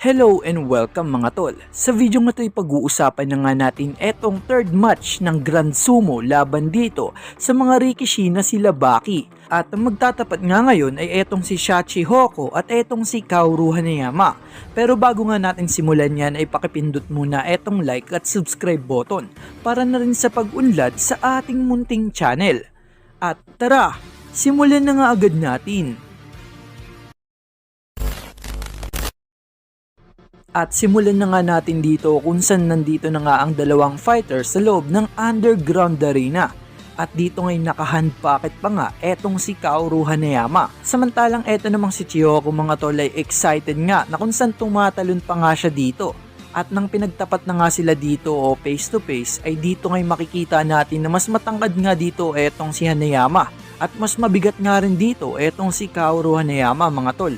Hello and welcome mga tol. Sa video nga ito ay pag-uusapan na nga natin etong third match ng Grand Sumo laban dito sa mga Rikishi na sila Baki. At ang magtatapat nga ngayon ay etong si Shachi Hoko at etong si Kaoru Hanayama. Pero bago nga natin simulan yan ay pakipindot muna etong like at subscribe button para na rin sa pag-unlad sa ating munting channel. At tara, simulan na nga agad natin. At simulan na nga natin dito kung saan nandito na nga ang dalawang fighters sa loob ng underground arena. At dito ngay naka-hand pocket pa nga etong si Kaoru Hanayama. Samantalang eto namang si Chihoko mga tol ay excited nga na kung saan tumatalon pa nga siya dito. At nang pinagtapat na nga sila dito o face to face ay dito ngay makikita natin na mas matangkad nga dito etong si Hanayama. At mas mabigat nga rin dito etong si Kaoru Hanayama mga tol.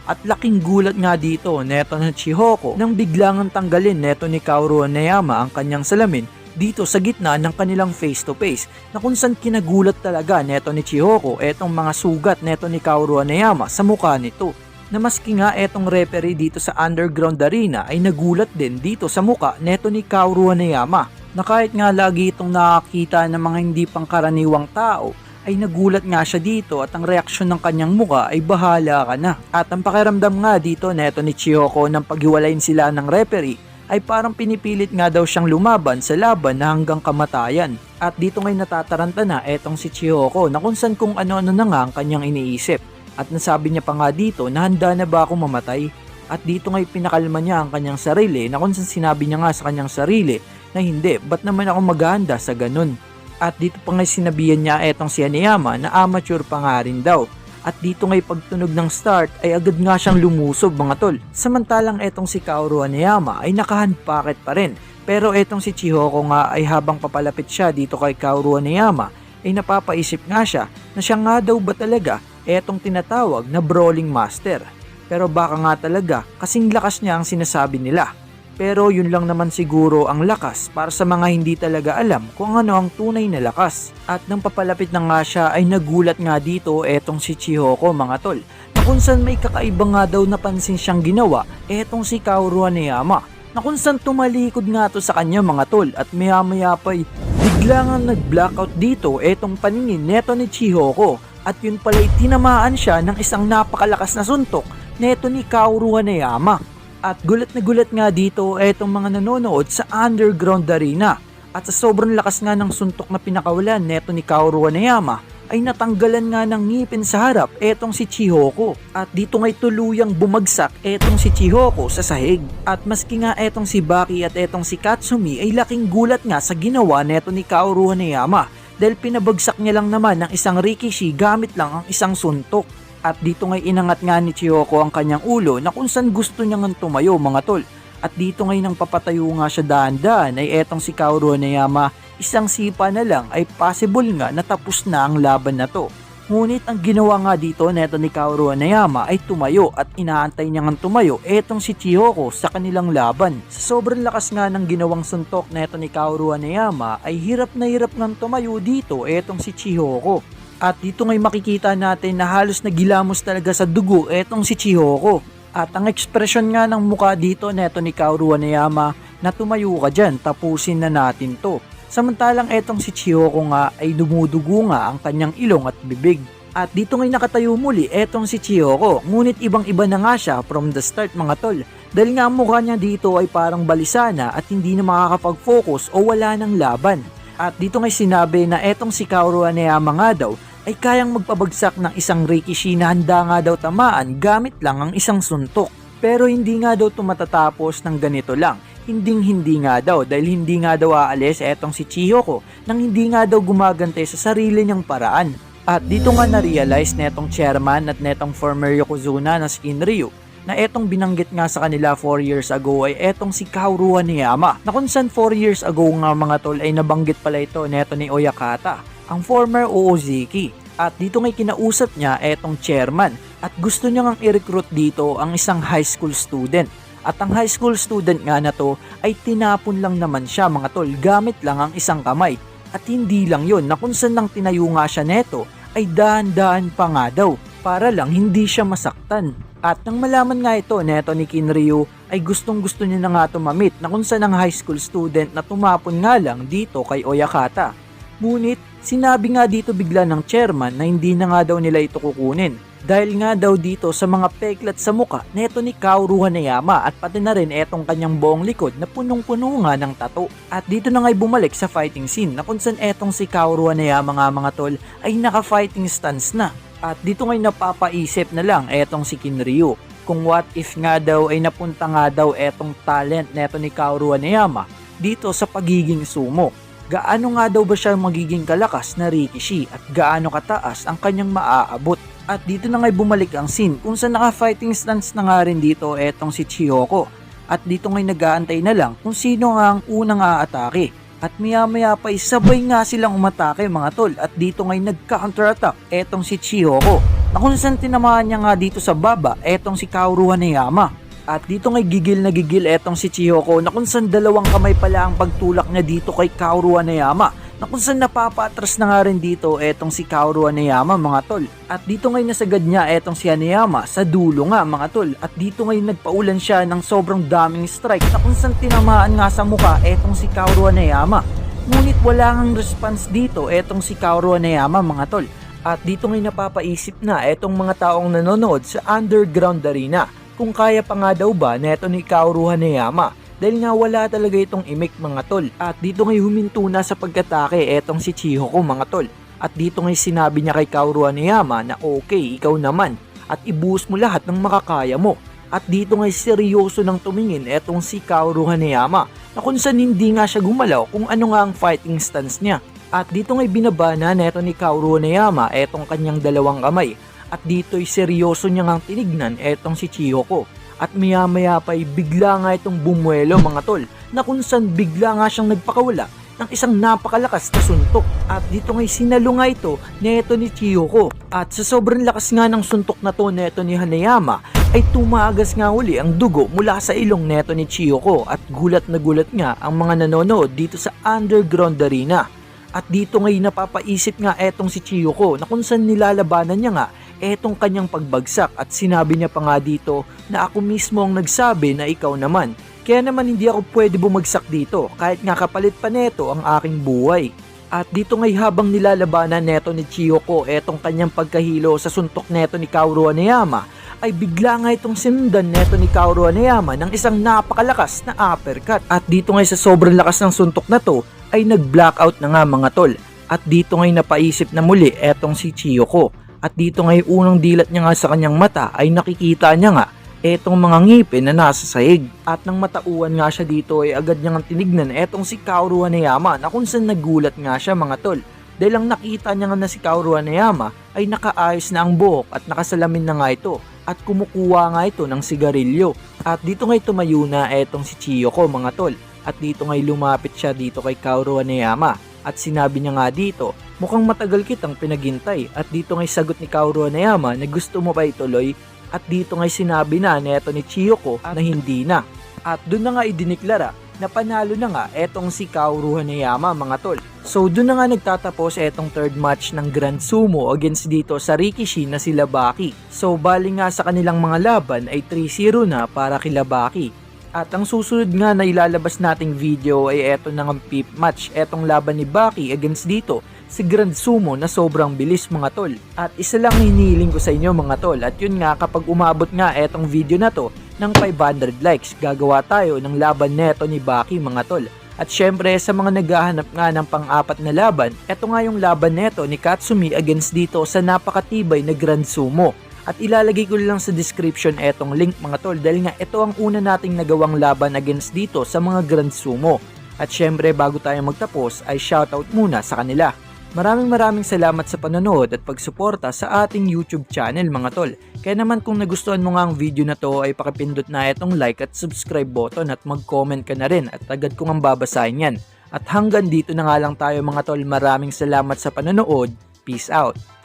At laking gulat nga dito neto ng Chihoko nang biglang tanggalin neto ni Kaoru Hanayama ang kanyang salamin dito sa gitna ng kanilang face to face na kung saan kinagulat talaga neto ni Chihoko etong mga sugat neto ni Kaoru Hanayama sa mukha nito. Na maski nga etong referee dito sa underground arena ay nagulat din dito sa mukha neto ni Kaoru Hanayama na kahit nga lagi itong nakakita ng mga hindi pangkaraniwang tao ay nagulat nga siya dito at ang reaksyon ng kanyang muka ay bahala ka na. At ang pakiramdam nga dito neto ni Chihoko nang paghiwalayin sila ng referee ay parang pinipilit nga daw siyang lumaban sa laban na hanggang kamatayan. At dito ngay natataranta na etong si Chihoko na kung saan kung ano-ano na nga ang kanyang iniisip. At nasabi niya pa nga dito na handa na ba akong mamatay? At dito ngay pinakalma niya ang kanyang sarili na kung saan sinabi niya nga sa kanyang sarili na hindi, ba't naman ako maghahanda sa ganun? At dito pa nga sinabihan niya etong si Hanayama na amateur pa nga rin daw. At dito nga'y pagtunog ng start ay agad nga siyang lumusob mga tol. Samantalang etong si Kaoru Hanayama ay naka-hand pocket pa rin. Pero etong si Chihoko nga ay habang papalapit siya dito kay Kaoru Hanayama ay napapaisip nga siya na siya nga daw ba talaga etong tinatawag na brawling master. Pero baka nga talaga kasing lakas niya ang sinasabi nila. Pero yun lang naman siguro ang lakas para sa mga hindi talaga alam kung ano ang tunay na lakas. At nang papalapit na nga siya ay nagulat nga dito etong si Chihoko mga tol. Na kung saan may kakaiba nga daw napansin siyang ginawa etong si Kaoru Hanayama. Na kung saan tumalikod nga to sa kanya mga tol at maya maya pa'y bigla nga nag-blackout dito etong paningin neto ni Chihoko. At yun pala'y tinamaan siya ng isang napakalakas na suntok neto ni Kaoru Hanayama. At gulat na gulat nga dito etong mga nanonood sa underground arena. At sa sobrang lakas nga ng suntok na pinakawalan neto ni Kaoru Hanayama ay natanggalan nga ng ngipin sa harap etong si Chihoko. At dito nga'y tuluyang bumagsak etong si Chihoko sa sahig. At maski nga etong si Baki at etong si Katsumi ay laking gulat nga sa ginawa neto ni Kaoru Hanayama dahil pinabagsak niya lang naman ng isang Rikishi gamit lang ang isang suntok. At dito ngay inangat nga ni Chihoko ang kanyang ulo na kung saan gusto niya nga tumayo mga tol. At dito ngay nang papatayo nga siya dahan-dahan ay etong si Kaoru Hanayama isang sipa na lang ay possible nga natapos na ang laban na to. Ngunit ang ginawa nga dito neto ni Kaoru Hanayama ay tumayo at inaantay niya nga tumayo etong si Chihoko sa kanilang laban. Sa sobrang lakas nga ng ginawang suntok neto ni Kaoru Hanayama ay hirap na hirap nga tumayo dito etong si Chihoko. At dito ngay makikita natin na halos nagilamos talaga sa dugo etong si Chihoko. At ang ekspresyon nga ng mukha dito neto ni Kaoru Hanayama na tumayo ka dyan, tapusin na natin to. Samantalang etong si Chihoko nga ay dumudugo nga ang kanyang ilong at bibig. At dito ngay nakatayo muli etong si Chihoko, ngunit ibang iba na nga siya from the start mga tol. Dahil nga ang mukha niya dito ay parang balisana at hindi na makakapag-focus o wala ng laban. At dito ngay sinabi na etong si Kaoru Hanayama nga daw ay kayang magpabagsak ng isang Rikishi na handa nga daw tamaan gamit lang ang isang suntok. Pero hindi nga daw tumatatapos ng ganito lang. Hindi nga daw dahil hindi nga daw aalis etong si Chihoko nang hindi nga daw gumagante sa sarili niyang paraan. At dito nga na-realize netong chairman at netong former Yokozuna na Shinryu na etong binanggit nga sa kanila 4 years ago ay etong si Kaoru Hanayama. Na kung saan 4 years ago nga mga tol ay nabanggit pala ito neto ni Oyakata, ang former Oozeki. At dito ngay kinausap niya etong chairman at gusto niya ngang i-recruit dito ang isang high school student. At ang high school student nga na to ay tinapon lang naman siya mga tol gamit lang ang isang kamay. At hindi lang yon na kung saan nang tinayo nga siya neto ay dahan-dahan pa nga daw para lang hindi siya masaktan. At nang malaman nga ito neto ni Kinryu ay gustong gusto niya na nga tumamit na kung saan ang high school student na tumapon nga lang dito kay Oyakata. Ngunit sinabi nga dito bigla ng chairman na hindi na nga daw nila ito kukunin dahil nga daw dito sa mga peklat sa muka neto ni Kaoru Hanayama at pati na rin etong kanyang buong likod na punong-puno nga ng tato. At dito na nga'y bumalik sa fighting scene na kung saan etong si Kaoru Hanayama nga mga tol ay naka-fighting stance na. At dito nga'y napapaisip na lang etong si Kinryu kung what if nga daw ay napunta nga daw etong talent neto ni Kaoru Hanayama dito sa pagiging sumo. Gaano nga daw ba siya magiging kalakas na Rikishi at gaano kataas ang kanyang maaabot. At dito na nga'y bumalik ang scene kung saan naka-fighting stance na nga rin dito etong si Chihoko. At dito nga'y nag-aantay na lang kung sino nga ang unang aatake. At maya pa sabay nga silang umatake mga tol at dito nga'y nag-counter-attack etong si Chihoko. Na kung saan tinamaan niya nga dito sa baba etong si Kaoru Hanayama. At dito nga'y gigil na gigil etong si Chihoko na kung saan dalawang kamay pala ang pagtulak niya dito kay Kaoru Hanayama. Na kung saan napapatras na nga rin dito etong si Kaoru Hanayama mga tol. At dito nga'y nasagad niya etong si Hanayama sa dulo nga mga tol. At dito nga'y nagpaulan siya ng sobrang daming strike na kung saan tinamaan nga sa mukha etong si Kaoru Hanayama. Ngunit wala ngang response dito etong si Kaoru Hanayama mga tol. At dito nga'y napapaisip na etong mga taong nanonood sa Underground Arena kung kaya pa nga daw ba neto ni Kaoru Hanayama. Dahil nga wala talaga itong imik mga tol. At dito nga'y huminto na sa pagkatake etong si Chihoko mga tol. At dito nga'y sinabi niya kay Kaoru Hanayama na okay, ikaw naman. At ibuhos mo lahat ng makakaya mo. At dito nga'y seryoso nang tumingin etong si Kaoru Hanayama. Na kung saan hindi nga siya gumalaw kung ano nga ang fighting stance niya. At dito nga'y binabana neto ni Kaoru Hanayama etong kanyang dalawang kamay. At dito'y seryoso niya ngang tinignan etong si Chihoko. At maya pa'y bigla nga itong bumuelo mga tol na kung saan bigla nga siyang nagpakawala ng isang napakalakas na suntok. At dito nga'y sinalo nga ito neto ni Chihoko. At sa sobrang lakas nga ng suntok na to neto ni Hanayama ay tumagas nga uli ang dugo mula sa ilong neto ni Chihoko. At gulat na gulat nga ang mga nanonood dito sa Underground Arena. At dito nga'y napapaisip nga etong si Chihoko na kung saan nilalabanan niya nga etong kanyang pagbagsak at sinabi niya pa nga dito na ako mismo ang nagsabi na ikaw naman. Kaya naman hindi ako pwede bumagsak dito kahit nga kapalit pa neto ang aking buhay. At dito nga'y habang nilalabanan neto ni Chihoko etong kanyang pagkahilo sa suntok neto ni Kaoru Hanayama ay bigla nga itong sinundan neto ni Kaoru Hanayama ng isang napakalakas na uppercut. At dito nga'y sa sobrang lakas ng suntok na to ay nag-blackout na nga mga tol. At dito nga'y napaisip na muli etong si Chihoko. At dito nga'y unang dilat niya nga sa kanyang mata ay nakikita niya nga etong mga ngipin na nasa sahig. At nang matauhan nga siya dito ay agad niya nga tinignan etong si Kaoru Hanayama na kung saan nagulat nga siya mga tol. Dahil lang nakita niya nga na si Kaoru Hanayama ay nakaayos na ang buhok at nakasalamin na nga ito. At kumukuha nga ito ng sigarilyo. At dito nga'y tumayo na etong si Chihoko mga tol. At dito nga'y lumapit siya dito kay Kaoru Hanayama. At sinabi niya nga dito, mukhang matagal kitang pinaghintay. At dito nga'y sagot ni Kaoru Hanayama na gusto mo pa ituloy. At dito nga'y sinabi na neto ni Chihoko na hindi na. At doon na nga idiniklara na panalo na nga etong si Kaoru Hanayama mga tol. So doon na nga nagtatapos etong third match ng Grand Sumo against dito sa Rikishi na sila Baki. So bali nga sa kanilang mga laban ay 3-0 na para kila Baki. At ang susunod nga na ilalabas nating video ay eto na ng pip match, etong laban ni Baki against dito si Grand Sumo na sobrang bilis mga tol. At isa lang hinihiling ko sa inyo mga tol, at yun nga kapag umabot nga etong video na to ng 500 likes, gagawa tayo ng laban neto ni Baki mga tol. At syempre sa mga naghahanap nga ng pang-apat na laban, eto nga yung laban neto ni Katsumi against dito sa napakatibay na Grand Sumo. At ilalagay ko lang sa description etong link mga tol dahil nga ito ang una nating nagawang laban against dito sa mga Grand Sumo. At syempre bago tayo magtapos ay shoutout muna sa kanila. Maraming salamat sa panonood at pagsuporta sa ating YouTube channel mga tol. Kaya naman kung nagustuhan mo nga ang video na to ay pakipindot na itong like at subscribe button at mag-comment ka na rin at agad kong ang babasahin yan. At hanggang dito na nga lang tayo mga tol, maraming salamat sa panonood. Peace out!